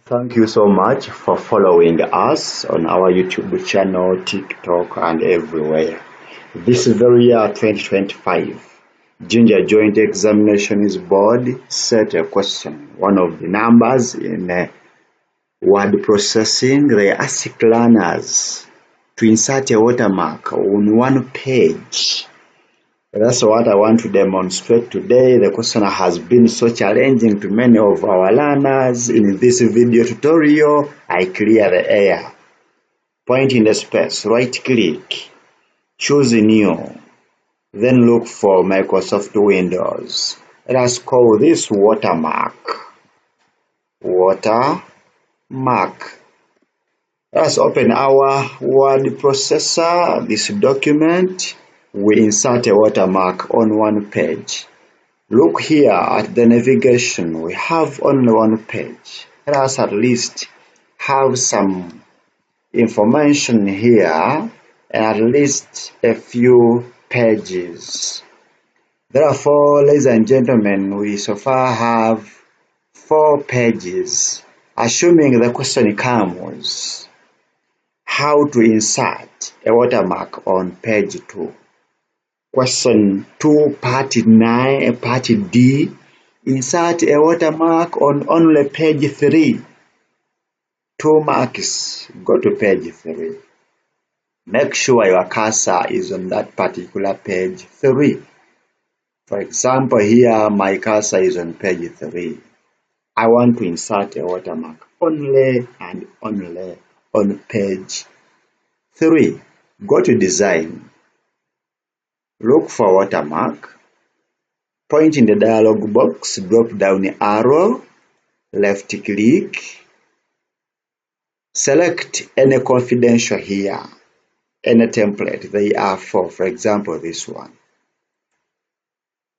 Thank you so much for following us on our YouTube channel, TikTok, and everywhere. This very year 2025, Ginger Joint Examinations Board set a question. One of the numbers in word processing, they ask learners to insert a watermark on one page. That's what I want to demonstrate today. The question has been so challenging to many of our learners. In this video tutorial, I clear the air. Point in the space, right click, choose new, then look for Microsoft Windows. Let us call this Watermark. Watermark. Let us open our word processor, this document. We insert a watermark on one page. Look here at the navigation. We have only one page. Let us at least have some information here and at least a few pages. Therefore, ladies and gentlemen, we so far have 4 pages. Assuming the question comes, how to insert a watermark on page 2. Question 2, part 9, part D. Insert a watermark on only page 3. 2 marks. Go to page 3. Make sure your cursor is on that particular page 3. For example, here my cursor is on page 3. I want to insert a watermark only and only on page 3. Go to Design. Look for watermark. Point in the dialog box, drop down arrow, left click. Select any confidential here, any template they are for example this one.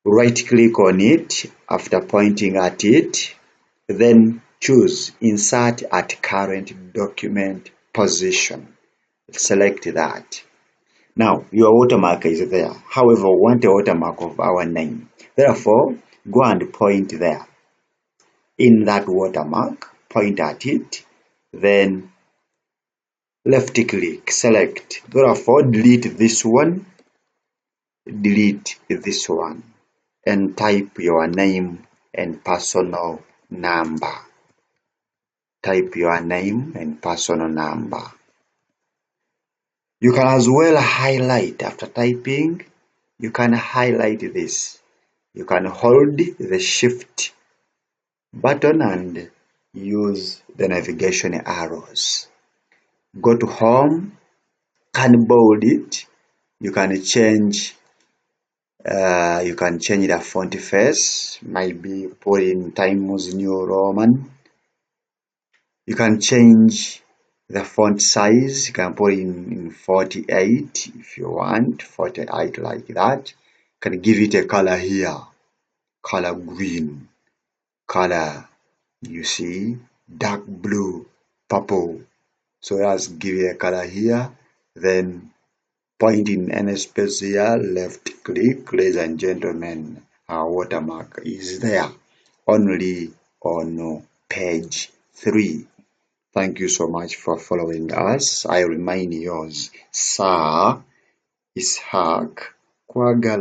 Right click on it after pointing at it, then choose Insert at Current Document Position. Select that. Now, your watermark is there. However, we want a watermark of our name. Therefore, go and point there. In that watermark, point at it, then left click, select. Therefore, delete this one, and type your name and personal number. Type your name and personal number. You can as well highlight. After typing, you can highlight this. You can hold the Shift button and use the navigation arrows. Go to Home, can bold it. You can change the font face, maybe put in Times New Roman. You can change the font size. You can put in 48 if you want, 48 like that. You can give it a color here, color green, color, you see, dark blue, purple. So let's give it a color here, then point in any space here, left click. Ladies and gentlemen, our watermark is there, only on page 3. Thank you so much for following us. I remain yours, Sir Ishaq Kwagala.